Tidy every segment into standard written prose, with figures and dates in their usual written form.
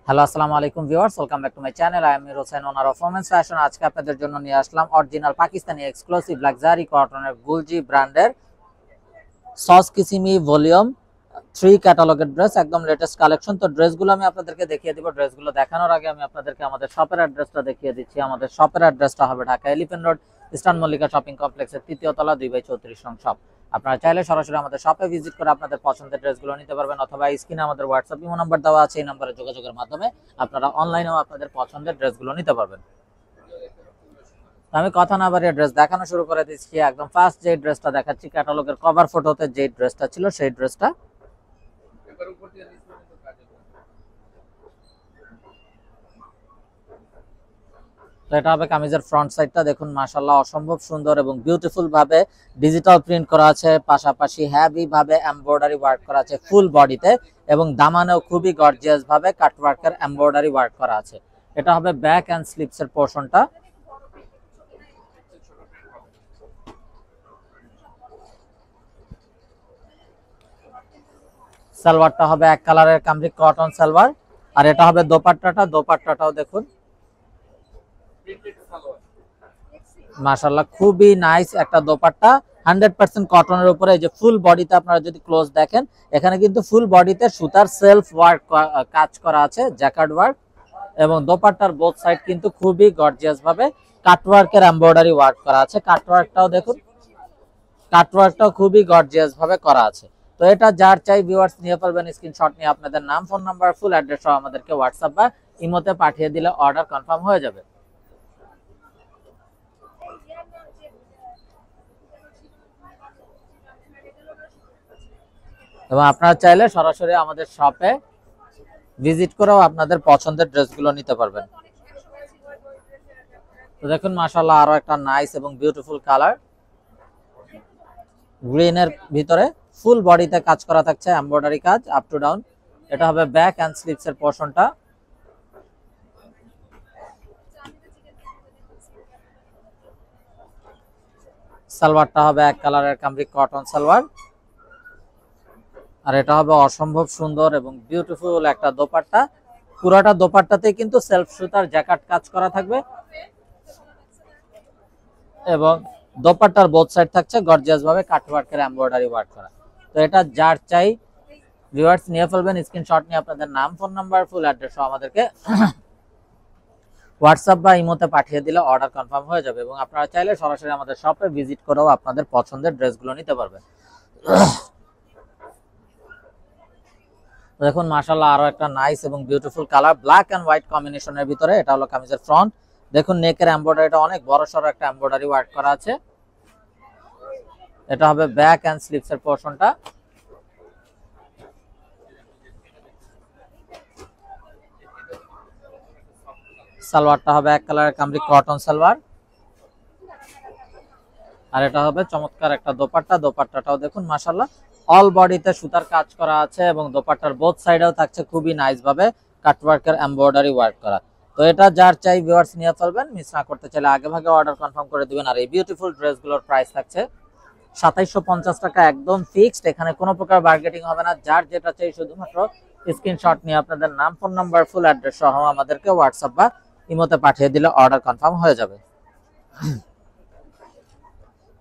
Hello আসসালামু আলাইকুম viewers, welcome back to my channel. I am Mir Hossain, owner of women's fashion. আজকে আপনাদের জন্য নিয়ে আসলাম অরিজিনাল পাকিস্তানি এক্সক্লুসিভ লাক্সারি কটনের গুলজি ব্র্যান্ডের সস কিসিমি ভলিউম 3 ক্যাটালগের ড্রেস, একদম লেটেস্ট কালেকশন। তো ড্রেসগুলো আমি আপনাদেরকে দেখিয়ে দিব। ড্রেসগুলো দেখানোর আগে আমি আপনাদেরকে আমাদের শপের অ্যাড্রেসটা দেখিয়ে দিচ্ছি। আমাদের শপের অ্যাড্রেসটা হবে Dhaka elephant road, eastern Mallika shopping কমপ্লেক্সের 3য় তলা 2/34 নং শপ। আপনারা চাইলে সরাসরি আমাদের শপে ভিজিট করে আপনাদের পছন্দের ড্রেসগুলো নিতে পারবেন, অথবা স্ক্রিনে আমাদের হোয়াটসঅ্যাপ ইমো নাম্বার দেওয়া আছে, এই নাম্বারে যোগাযোগের মাধ্যমে আপনারা অনলাইনেও আপনাদের পছন্দের ড্রেসগুলো নিতে পারবেন। আমি কথা না বাড়িয়ে ড্রেস দেখানো শুরু করে দিচ্ছি। একদম ফার্স্ট যে ড্রেসটা দেখাচ্ছি, ক্যাটালগের কভার ফটোতে যে ড্রেসটা ছিল সেই ড্রেসটা। তো এটা হবে কামিজের ফ্রন্ট সাইডটা। দেখুন মাশাআল্লাহ অসম্ভব সুন্দর এবং বিউটিফুল ভাবে ডিজিটাল প্রিন্ট করা আছে, পাশাপাশি হেভি ভাবে এমব্রয়ডারি ওয়ার্ক করা আছে ফুল বডিতে, এবং দামানেও খুবই গর্জিয়াস ভাবে কাটওয়ার্কের এমব্রয়ডারি ওয়ার্ক করা আছে। এটা হবে ব্যাক এন্ড স্লিপস এর পোরশনটা। সালোয়ারটা হবে এক কালারের কামরিক কটন সালোয়ার, আর এটা হবে দোপাট্টাটা। দোপাট্টাটাও দেখুন মাশাআল্লাহ খুবই নাইস একটা দোপাট্টা, 100% কটনের উপরে। এই যে ফুল বডিতে আপনারা যদি ক্লোজ দেখেন, এখানে কিন্তু ফুল বডিতে সুতার সেলফ ওয়ার্ক কাজ করা আছে, জ্যাকার্ড ওয়ার্ক, এবং দোপাট্টার বোথ সাইড কিন্তু খুবই গর্জিয়াস ভাবে কাটওয়ার্কের এমব্রয়ডারি ওয়ার্ক করা আছে। কাটওয়ার্কটাও দেখুন, কাটওয়ার্কটাও খুবই গর্জিয়াস ভাবে করা আছে। তো এটা যার চাই ভিউয়ার্স নিয়ে ফেলবেন, স্ক্রিনশট নিয়ে আপনাদের নাম, ফোন নাম্বার, ফুল অ্যাড্রেস সহ আমাদেরকে হোয়াটসঅ্যাপ বা ইমোতে পাঠিয়ে দিলে অর্ডার কনফার্ম হয়ে যাবে। এবং আপনারা চাইলে সরাসরি আমাদের শপে ভিজিট করেও আপনাদের পছন্দের ড্রেসগুলো নিতে পারবেন। তো দেখুন মাশাআল্লাহ আরো একটা নাইস এবং বিউটিফুল কালার, গ্রিনের ভিতরে ফুল বডিতে কাজ করা থাকছে, এমব্রয়ডারি কাজ আপ টু ডাউন। এটা হবে ব্যাক এন্ড স্লিভস এর পোরশনটা। সালোয়ারটা হবে এক কালারের কামরিক কটন সালোয়ার, আর এটা হবে অসম্ভব সুন্দর এবং বিউটিফুল একটা দোপাট্টা। পুরোটা দোপাট্টাতে কিন্তু সেলফ সুতার জ্যাকেট কাজ করা থাকবে, এবং দোপাট্টার বোথ সাইড থাকছে গর্জিয়াস ভাবে কাটওয়ার্কের এমব্রয়ডারি ওয়ার্ক করা। তো এটা যার চাই ভিউয়ার্স নিয়ে ফেলবেন, স্ক্রিনশট নিয়ে আপনাদের নাম, ফোন নাম্বার, ফুল অ্যাড্রেস সহ আমাদেরকে হোয়াটসঅ্যাপ বা ইমোতে পাঠিয়ে দিলে অর্ডার কনফার্ম হয়ে যাবে। এবং আপনারা চাইলে সরাসরি আমাদের শপে ভিজিট করেও আপনাদের পছন্দের ড্রেসগুলো নিতে পারবেন। দেখুন মাশাআল্লাহ আরো একটা নাইস এবং beautiful colour, black and white কম্বিনেশনের ভিতরে। এটা হলো কামিজের ফ্রন্ট। দেখুন নেকের এমব্রয়ডারিটা অনেক বড় সড়ো একটা এমব্রয়ডারি ওয়ার্ক করা আছে। এটা হবে ব্যাক এন্ড স্লিভস এর পোরশনটা। সালোয়ারটা হবে এক কালারের কামরিক কটন সালোয়ার, আর এটা হবে চমৎকার একটা দোপাট্টা। দোপাট্টাটাও দেখুন মাশাআল্লাহ অল বডিতে সুতার কাজ করা আছে, এবং দোপাট্টার বোথ সাইডেও থাকছে খুবই নাইস ভাবে কাটওয়ার্কের এমব্রয়ডারি ওয়ার্ক করা। তো এটা যার চাই ভিউয়ার্স নিয়ে ফেলবেন, মিস না করতে চাইলে আগে ভাগে অর্ডার কনফার্ম করে দিবেন। আর এই বিউটিফুল ড্রেসগুলোর প্রাইস থাকছে 2750 টাকা, একদম ফিক্সড। এখানে কোনো প্রকার বার্গেটিং হবে না। যার যেটা চাই শুধুমাত্র স্ক্রিনশট নিয়ে আপনাদের নাম, ফোন নাম্বার, ফুল অ্যাড্রেস সহ আমাদেরকে হোয়াটসঅ্যাপ বা ইমোতে পাঠিয়ে দিলে অর্ডার কনফার্ম হয়ে যাবে।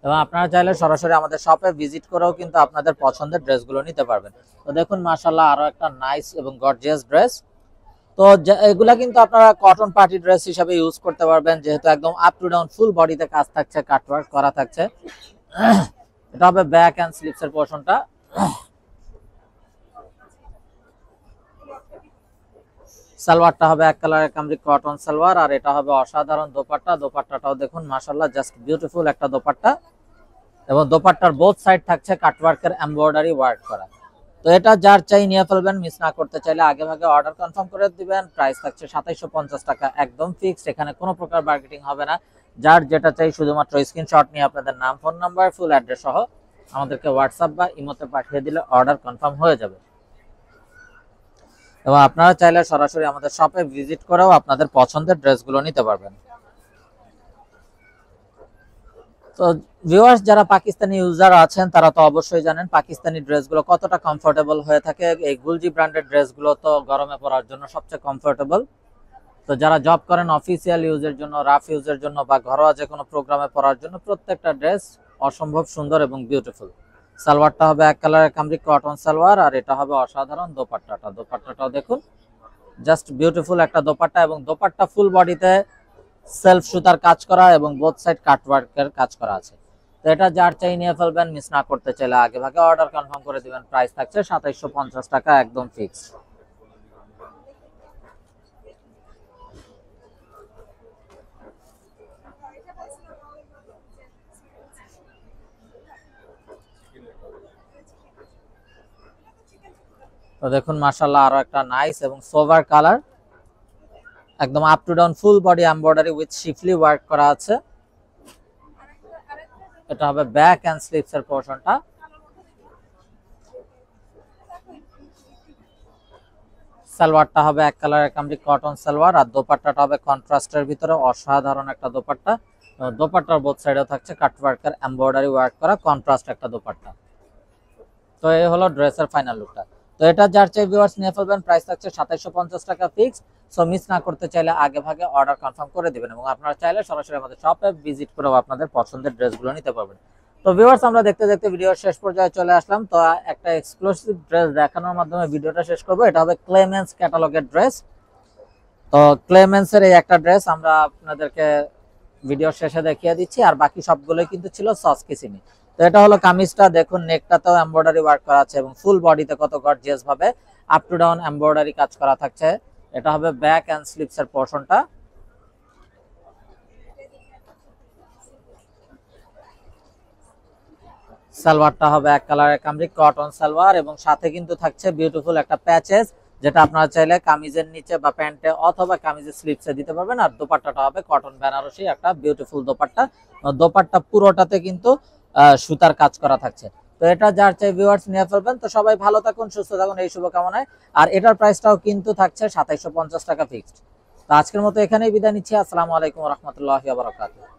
এবং আপনারা চাইলে সরাসরি আমাদের শপে ভিজিট করেও কিন্তু আপনাদের পছন্দের ড্রেসগুলো নিতে পারবেন। তো দেখুন মাশাআল্লাহ আরো একটা নাইস এবং গর্জিয়াস ড্রেস। তো এগুলা কিন্তু আপনারা কটন পার্টি ড্রেস হিসেবে ইউজ করতে পারবেন, যেহেতু একদম আপ টু ডাউন ফুল বডিতে কাজ থাকছে, কাটওয়ার্ক করা থাকছে। এটা হবে ব্যাক এন্ড স্লিভস এর পোরশনটা। সালোয়ারটা হবে এক কালারের কামরিক কটন সালোয়ার, আর এটা হবে অসাধারণ দোপাট্টা। দোপাট্টাটাও দেখুন মাশাআল্লাহ জাস্ট বিউটিফুল একটা দোপাট্টা, এবং দোপাট্টার বোথ সাইড থাকছে কাটওয়ার্কের এমব্রয়ডারি ওয়ার্ক করা। তো এটা যার চাই নিয়ে ফেলবেন, মিস না করতে চাইলে আগে ভাগে অর্ডার কনফার্ম করে দিবেন। প্রাইস থাকছে 2750 টাকা, একদম ফিক্সড। এখানে কোনো প্রকার বার্গেটিং হবে না। যার যেটা চাই শুধুমাত্র স্ক্রিনশট নিয়ে আপনাদের নাম, ফোন নাম্বার, ফুল অ্যাড্রেস সহ আমাদেরকে হোয়াটসঅ্যাপ বা ইমোতে পাঠিয়ে দিলে অর্ডার কনফার্ম হয়ে যাবে। এবং আপনারা চাইলে সরাসরি আমাদের শপে ভিজিট করেও আপনাদের পছন্দের ড্রেসগুলো নিতে পারবেন। তো ভিউয়ার্স, যারা পাকিস্তানি ইউজার আছেন তারা তো অবশ্যই জানেন পাকিস্তানি ড্রেসগুলো কতটা কমফোর্টেবল হয়ে থাকে। এই গুলজি ব্র্যান্ডের ড্রেসগুলো তো গরমে পরার জন্য সবচেয়ে কমফোর্টেবল। তো যারা জব করেন অফিসিয়াল ইউজের জন্য, রাফ ইউজের জন্য বা ঘরোয়া যে কোনো প্রোগ্রামে পরার জন্য প্রত্যেকটা ড্রেস অসম্ভব সুন্দর এবং বিউটিফুল। সালোয়ারটা হবে এক কালারের কামরিক কটন সালোয়ার, আর এটা হবে অসাধারণ দোপাট্টাটাও দেখুন, জাস্ট বিউটিফুল একটা দোপাট্টা, এবং দোপাট্টা ফুল বডিতে সেলফ সুতার কাজ করা এবং বোথ সাইড কাটওয়ার্কের কাজ করা আছে। তো এটা যার চাই নিয়ে ফেলবেন, মিস না করতে চাইলে আগে ভাগে অর্ডার কনফার্ম করে দিবেন। প্রাইস থাকছে ২৭৫০ টাকা, একদম ফিক্স। তো দেখুন মাশাআল্লাহ, আরো একটা নাইস এবং সোভার কালার, একদম up to down full body embroidery with শিফলি work করা আছে। এটা হবে ব্যাক এন্ড স্লিভস এর পোরশনটা। সালোয়ারটা হবে এক কালারের কামরিক কটন সালোয়ার, আর দোপাট্টাটা হবে কন্ট্রাস্টের ভিতরে অসাধারণ একটা দোপাট্টা। দোপাট্টার বোথ সাইডেও থাকছে কাটওয়ার্কের এমব্রয়ডারি ওয়ার্ক করা কন্ট্রাস্ট একটা দোপাট্টা। তো এই হলো ড্রেসের ফাইনাল লুকটা। তো এটা যার চাই ভিউয়ার্স নিয়ে ফেলবেন, প্রাইস থাকছে ২৭৫০ টাকা ফিক্স। সো মিস না করতে চাইলে আগে ভাগে অর্ডার কনফার্ম করে দিবেন, এবং আপনারা চাইলে সরাসরি আমাদের শপে ভিজিট করেও আপনাদের পছন্দের ড্রেসগুলো নিতে পারবেন। তো ভিউয়ার্স, আমরা দেখতে দেখতে ভিডিওর শেষ পর্যায়ে চলে আসলাম। তো একটা এক্সক্লুসিভ ড্রেস দেখানোর মাধ্যমে ভিডিওটা শেষ করব। এটা হবে ক্লেমেন্স ক্যাটালগের ড্রেস। তো ক্লেমেন্সের এই একটা ড্রেস আমরা আপনাদেরকে ভিডিওর শেষে দেখিয়ে দিচ্ছি, আর বাকি সবগুলোই কিন্তু ছিল সস কিসিমি। তো এটা হলো কামিজটা, দেখুন নেকটাতেও এমব্রয়ডারি ওয়ার্ক করা আছে এবং ফুল বডিতে কত গর্জিয়াস ভাবে আপ টু ডাউন এমব্রয়ডারি কাজ করা থাকছে। এটা হবে ব্যাক এন্ড স্লিভস এর পোরশনটা। সালোয়ারটা হবে এক কালারের কামরিক কটন সালোয়ার, এবং সাথে কিন্তু থাকছে বিউটিফুল একটা প্যাচেস, যেটা আপনারা চাইলে কামিজের নিচে বা প্যান্টে অথবা কামিজের স্লিভসে দিতে পারবেন। আর দোপাট্টাটা হবে কটন বেনারসি একটা বিউটিফুল দোপাট্টা। দোপাট্টা পুরোটাতে কিন্তু সুতার কাজ করা থাকছে। তো এটা যার চাই ভিউয়ার্স নিয়ে ফেলবেন। তো সবাই ভালো থাকুন, সুস্থ থাকুন, এই শুভকামনায়। আর এটার প্রাইসটাও কিন্তু থাকছে ২৭৫০ টাকা ফিক্সড। তো আজকের মতো এখানেই বিদায় নিচ্ছি। আসসালামু আলাইকুম ওয়া রাহমাতুল্লাহি ওয়া বারাকাতুহু।